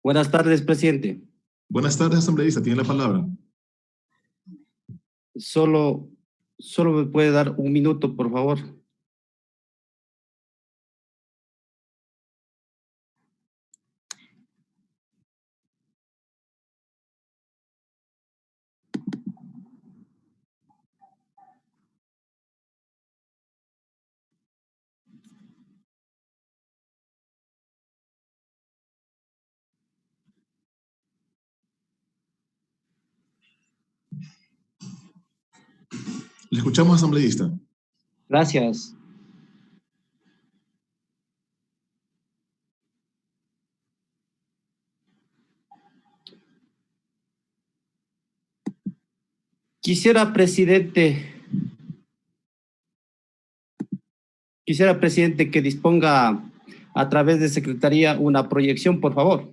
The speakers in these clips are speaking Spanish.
Buenas tardes, presidente. Buenas tardes, asambleísta. Tiene la palabra. Solo me puede dar un minuto, por favor. Le escuchamos, asambleísta. Gracias. Quisiera, presidente, que disponga a través de Secretaría una proyección, por favor.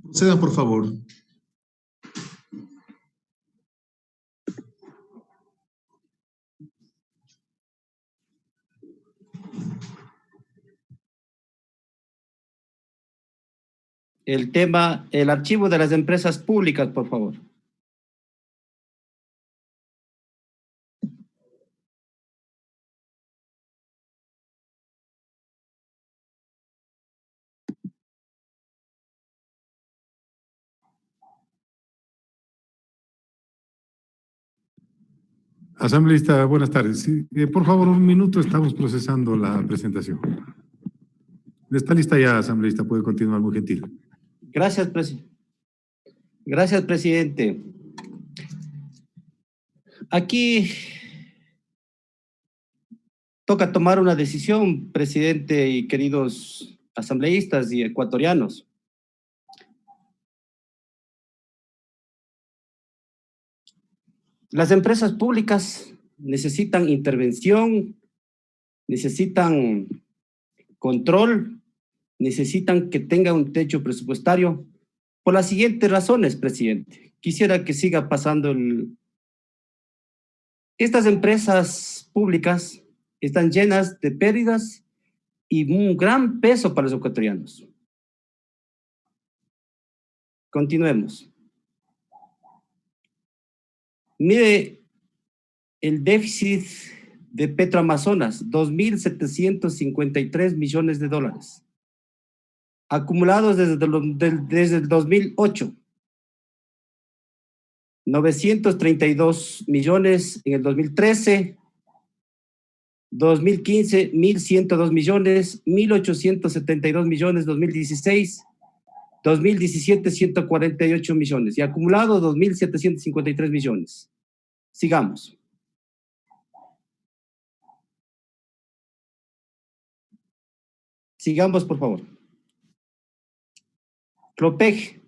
Procedan, por favor. El tema, el archivo de las empresas públicas, por favor. Asambleísta, buenas tardes. Sí, por favor, un minuto, estamos procesando la presentación. Está lista ya, asambleísta, puede continuar, muy gentil. Gracias, presidente. Aquí toca tomar una decisión, presidente y queridos asambleístas y ecuatorianos. Las empresas públicas necesitan intervención, necesitan control, necesitan que tenga un techo presupuestario por las siguientes razones, presidente. Quisiera que siga pasando Estas empresas públicas están llenas de pérdidas y un gran peso para los ecuatorianos. Continuemos. Mire el déficit de Petroamazonas, 2.753 millones de dólares, acumulados desde el 2008, 932 millones en el 2013, 2015, 1.102 millones, 1.872 millones 2016, 2017, 148 millones y acumulado 2.753 millones. Sigamos. Sigamos, por favor. Clopec,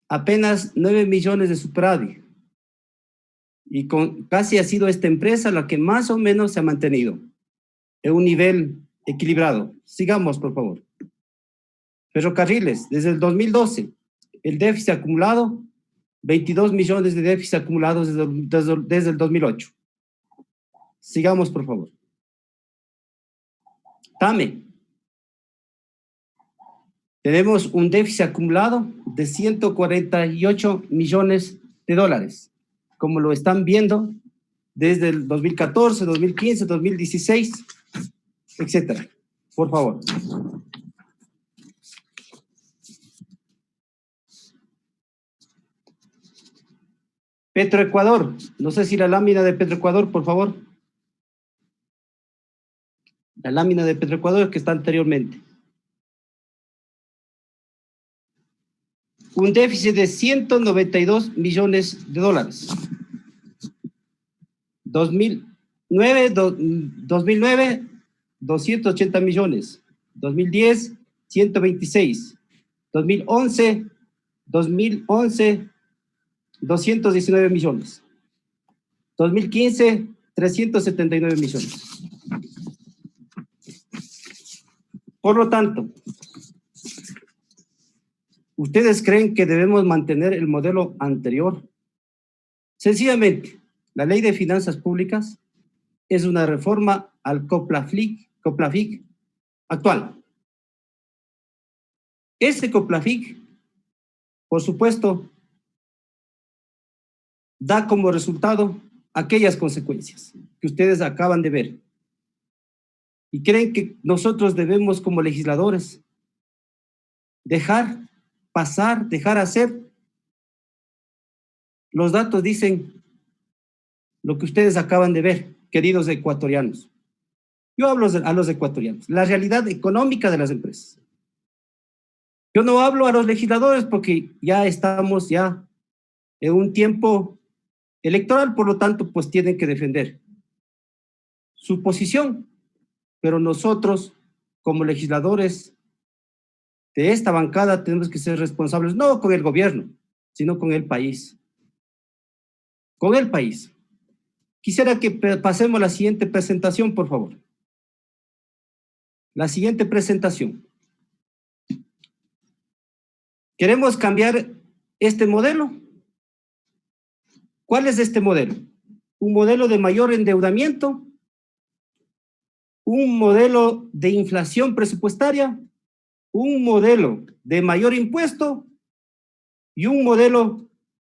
apenas 9 millones de superávit. Y casi ha sido esta empresa la que más o menos se ha mantenido en un nivel equilibrado. Sigamos, por favor. Ferrocarriles, desde el 2012, el déficit acumulado, 22 millones de déficit acumulados desde el 2008. Sigamos, por favor. TAME. Tenemos un déficit acumulado de 148 millones de dólares, como lo están viendo desde el 2014, 2015, 2016, etcétera. Por favor. Petroecuador, no sé si la lámina de Petroecuador, por favor. La lámina de Petroecuador que está anteriormente. Un déficit de 192 millones de dólares. 2009, 280 millones. 2010, 126. 2011, 219 millones. 2015, 379 millones. Por lo tanto, ¿ustedes creen que debemos mantener el modelo anterior? Sencillamente, la Ley de Finanzas Públicas es una reforma al COPLAFIC actual. Ese COPLAFIC, por supuesto, da como resultado aquellas consecuencias que ustedes acaban de ver. Y creen que nosotros debemos, como legisladores, dejar pasar, dejar hacer. Los datos dicen lo que ustedes acaban de ver, queridos ecuatorianos. Yo hablo a los ecuatorianos, la realidad económica de las empresas. Yo no hablo a los legisladores porque ya estamos ya en un tiempo electoral, por lo tanto, pues tienen que defender su posición. Pero nosotros, como legisladores de esta bancada, tenemos que ser responsables, no con el gobierno, sino con el país. Con el país. Quisiera que pasemos a la siguiente presentación, por favor. La siguiente presentación. ¿Queremos cambiar este modelo? ¿Cuál es este modelo? Un modelo de mayor endeudamiento, un modelo de inflación presupuestaria, un modelo de mayor impuesto y un modelo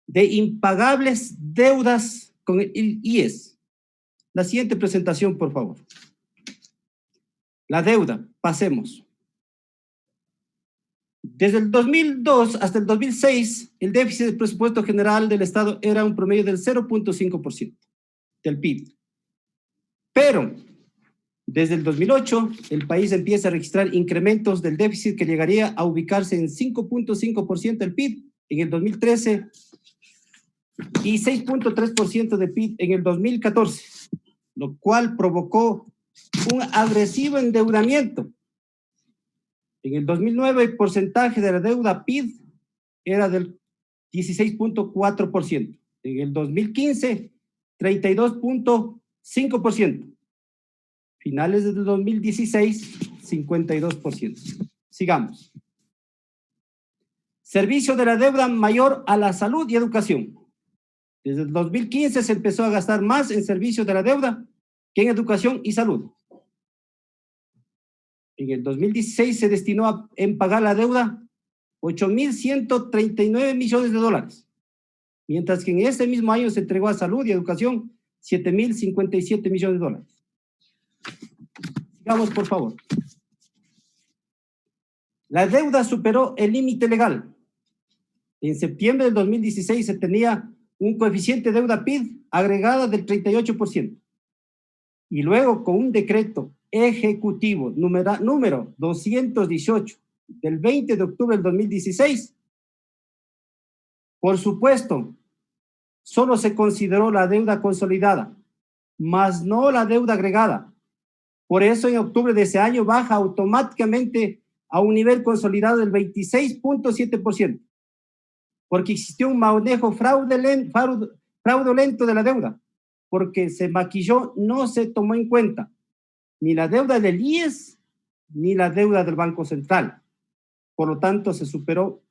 de impagables deudas con el IES. La siguiente presentación, por favor. La deuda, pasemos. Desde el 2002 hasta el 2006, el déficit del presupuesto general del Estado era un promedio del 0.5% del PIB. Pero desde el 2008, el país empieza a registrar incrementos del déficit que llegaría a ubicarse en 5.5% del PIB en el 2013 y 6.3% del PIB en el 2014, lo cual provocó un agresivo endeudamiento. En el 2009, el porcentaje de la deuda PIB era del 16.4%. En el 2015, 32.5%. Finales del 2016, 52%. Sigamos. Servicio de la deuda mayor a la salud y educación. Desde el 2015 se empezó a gastar más en servicios de la deuda que en educación y salud. En el 2016 se destinó en pagar la deuda 8.139 millones de dólares, mientras que en ese mismo año se entregó a salud y educación 7.057 millones de dólares. Sigamos, por favor. La deuda superó el límite legal. En septiembre del 2016 se tenía un coeficiente de deuda PIB agregada del 38%. Y luego, con un decreto ejecutivo número 218 del 20 de octubre del 2016, por supuesto, solo se consideró la deuda consolidada, más no la deuda agregada. Por eso, en octubre de ese año baja automáticamente a un nivel consolidado del 26.7%, porque existió un manejo fraudulento de la deuda, porque se maquilló, no se tomó en cuenta ni la deuda del IES ni la deuda del Banco Central. Por lo tanto, se superó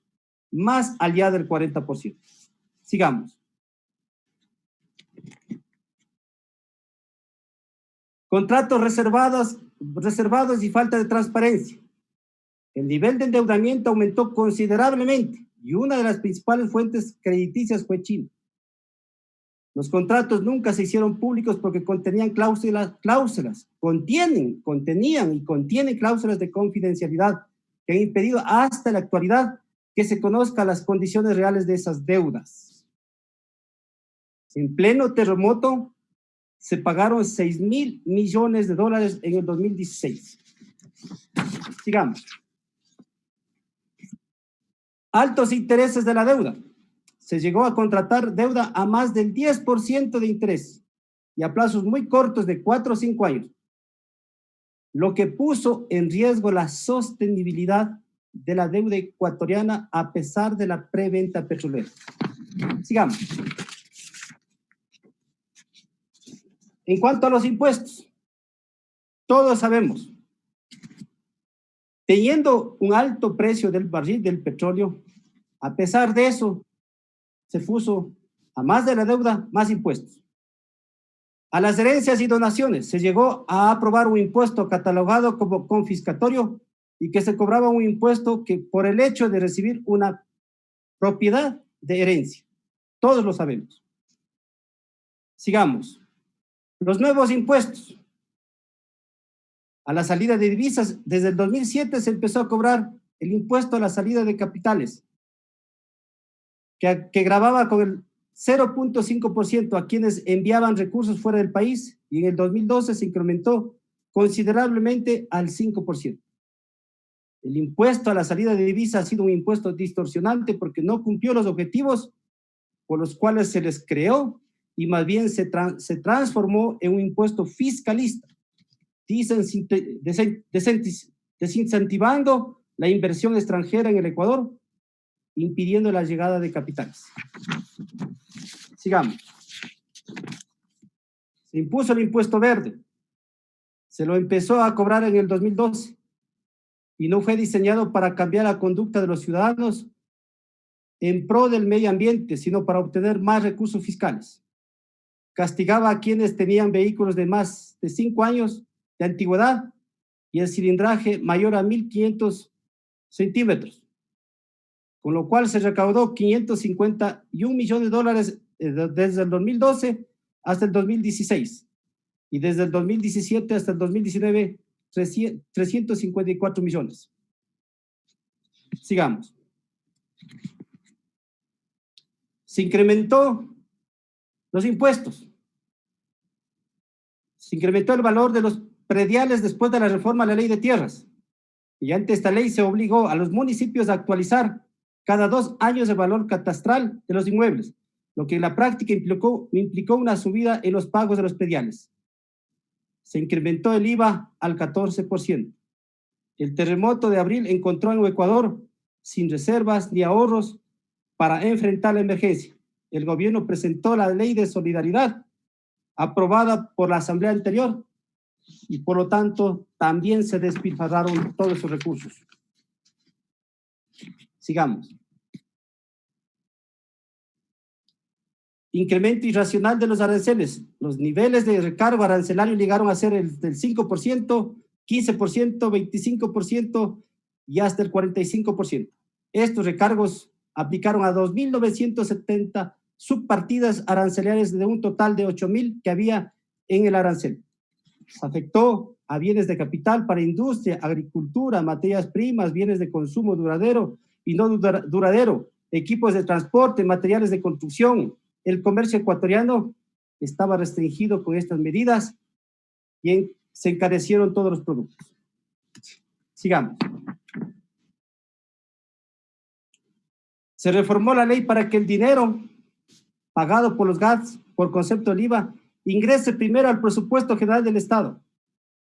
más allá del 40%. Sigamos. Contratos reservados y falta de transparencia. El nivel de endeudamiento aumentó considerablemente y una de las principales fuentes crediticias fue China. Los contratos nunca se hicieron públicos porque contenían contenían y contienen cláusulas de confidencialidad que han impedido hasta la actualidad que se conozcan las condiciones reales de esas deudas. En pleno terremoto se pagaron 6.000 millones de dólares en el 2016. Sigamos. Altos intereses de la deuda. Se llegó a contratar deuda a más del 10% de interés y a plazos muy cortos de 4 o 5 años, lo que puso en riesgo la sostenibilidad de la deuda ecuatoriana a pesar de la preventa petrolera. Sigamos. En cuanto a los impuestos, todos sabemos, teniendo un alto precio del barril del petróleo, a pesar de eso, se puso a más de la deuda, más impuestos. A las herencias y donaciones se llegó a aprobar un impuesto catalogado como confiscatorio y que se cobraba un impuesto que por el hecho de recibir una propiedad de herencia. Todos lo sabemos. Sigamos. Los nuevos impuestos. A la salida de divisas, desde el 2007 se empezó a cobrar el impuesto a la salida de capitales, que gravaba con el 0.5% a quienes enviaban recursos fuera del país, y en el 2012 se incrementó considerablemente al 5%. El impuesto a la salida de divisas ha sido un impuesto distorsionante porque no cumplió los objetivos por los cuales se les creó y más bien se transformó en un impuesto fiscalista, desincentivando la inversión extranjera en el Ecuador, impidiendo la llegada de capitales. Sigamos. Se impuso el impuesto verde. Se lo empezó a cobrar en el 2012 y no fue diseñado para cambiar la conducta de los ciudadanos en pro del medio ambiente, sino para obtener más recursos fiscales. Castigaba a quienes tenían vehículos de más de 5 años de antigüedad y el cilindraje mayor a 1.500 centímetros, con lo cual se recaudó 551 millones de dólares desde el 2012 hasta el 2016, y desde el 2017 hasta el 2019, 354 millones. Sigamos. Se incrementó los impuestos. Se incrementó el valor de los prediales después de la reforma a la ley de tierras. Y ante esta ley se obligó a los municipios a actualizar cada 2 años el valor catastral de los inmuebles, lo que en la práctica implicó una subida en los pagos de los prediales. Se incrementó el IVA al 14%. El terremoto de abril encontró en Ecuador sin reservas ni ahorros para enfrentar la emergencia. El gobierno presentó la ley de solidaridad aprobada por la asamblea anterior y por lo tanto también se despilfarraron todos esos recursos. Sigamos. Incremento irracional de los aranceles. Los niveles de recargo arancelario llegaron a ser del 5%, 15%, 25% y hasta el 45%. Estos recargos aplicaron a 2.970 subpartidas arancelarias de un total de 8.000 que había en el arancel. Se afectó a bienes de capital para industria, agricultura, materias primas, bienes de consumo duradero y no duradero, equipos de transporte, materiales de construcción. El comercio ecuatoriano estaba restringido con estas medidas y se encarecieron todos los productos. Sigamos. Se reformó la ley para que el dinero pagado por los GATS por concepto del IVA ingrese primero al presupuesto general del Estado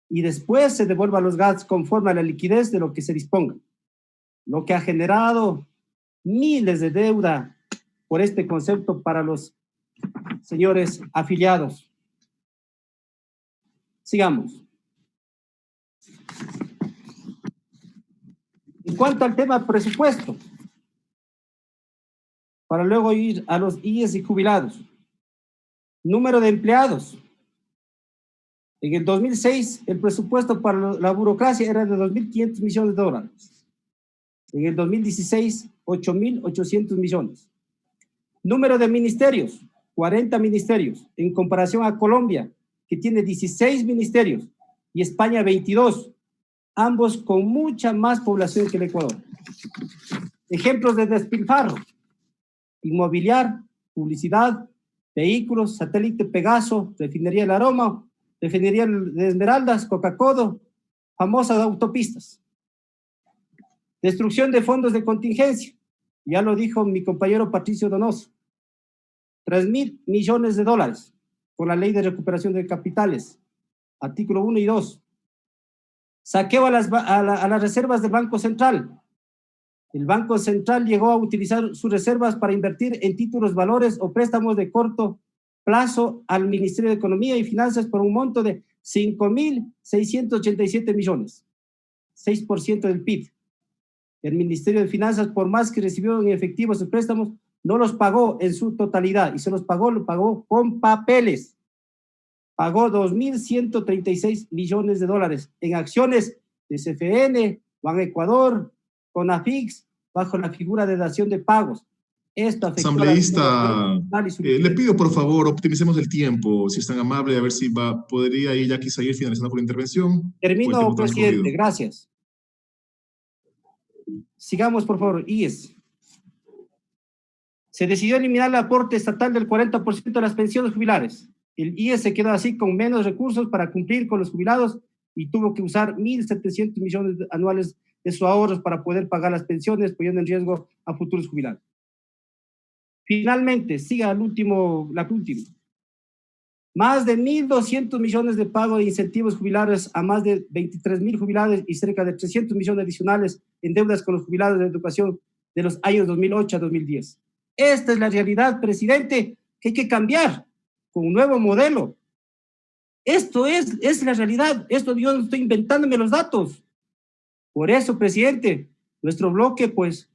y después se devuelva a los GATS conforme a la liquidez de lo que se disponga, lo que ha generado miles de deuda por este concepto para los señores afiliados. Sigamos. En cuanto al tema presupuesto, para luego ir a los IES y jubilados. Número de empleados. En el 2006, el presupuesto para la burocracia era de 2.500 millones de dólares. En el 2016, 8.800 millones. Número de ministerios, 40 ministerios, en comparación a Colombia, que tiene 16 ministerios, y España 22, ambos con mucha más población que el Ecuador. Ejemplos de despilfarro: inmobiliar, publicidad, vehículos, satélite Pegaso, refinería El Aroma, refinería de Esmeraldas, Coca-Cola, famosas autopistas. Destrucción de fondos de contingencia, ya lo dijo mi compañero Patricio Donoso, 3.000 millones de dólares por la ley de recuperación de capitales, artículo 1 y 2. Saqueo a las reservas del Banco Central. El Banco Central llegó a utilizar sus reservas para invertir en títulos, valores o préstamos de corto plazo al Ministerio de Economía y Finanzas por un monto de 5.687 millones, 6% del PIB. El Ministerio de Finanzas, por más que recibió en efectivo esos préstamos, no los pagó en su totalidad y se lo pagó con papeles. Pagó 2.136 millones de dólares en acciones de CFN, Ban Ecuador, CONAFIX, bajo la figura de dación de pagos. Esto afectó Asambleísta, le pido por favor, optimicemos el tiempo, si es tan amable, a ver si podría ir ya quizá ir finalizando con la intervención. Termino, presidente, gracias. Sigamos, por favor. IES. Se decidió eliminar el aporte estatal del 40% de las pensiones jubilares. El IES se quedó así con menos recursos para cumplir con los jubilados y tuvo que usar 1.700 millones anuales de sus ahorros para poder pagar las pensiones, poniendo en riesgo a futuros jubilados. Finalmente, siga la última. Más de 1.200 millones de pago de incentivos jubilares a más de 23.000 jubilados y cerca de 300 millones adicionales en deudas con los jubilados de educación de los años 2008 a 2010. Esta es la realidad, presidente, que hay que cambiar con un nuevo modelo. Esto es la realidad. Esto yo no estoy inventándome los datos. Por eso, presidente, nuestro bloque, pues,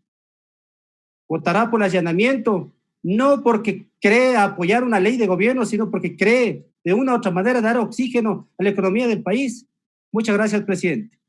votará por el allanamiento, no porque cree apoyar una ley de gobierno, sino porque cree de una u otra manera dar oxígeno a la economía del país. Muchas gracias, presidente.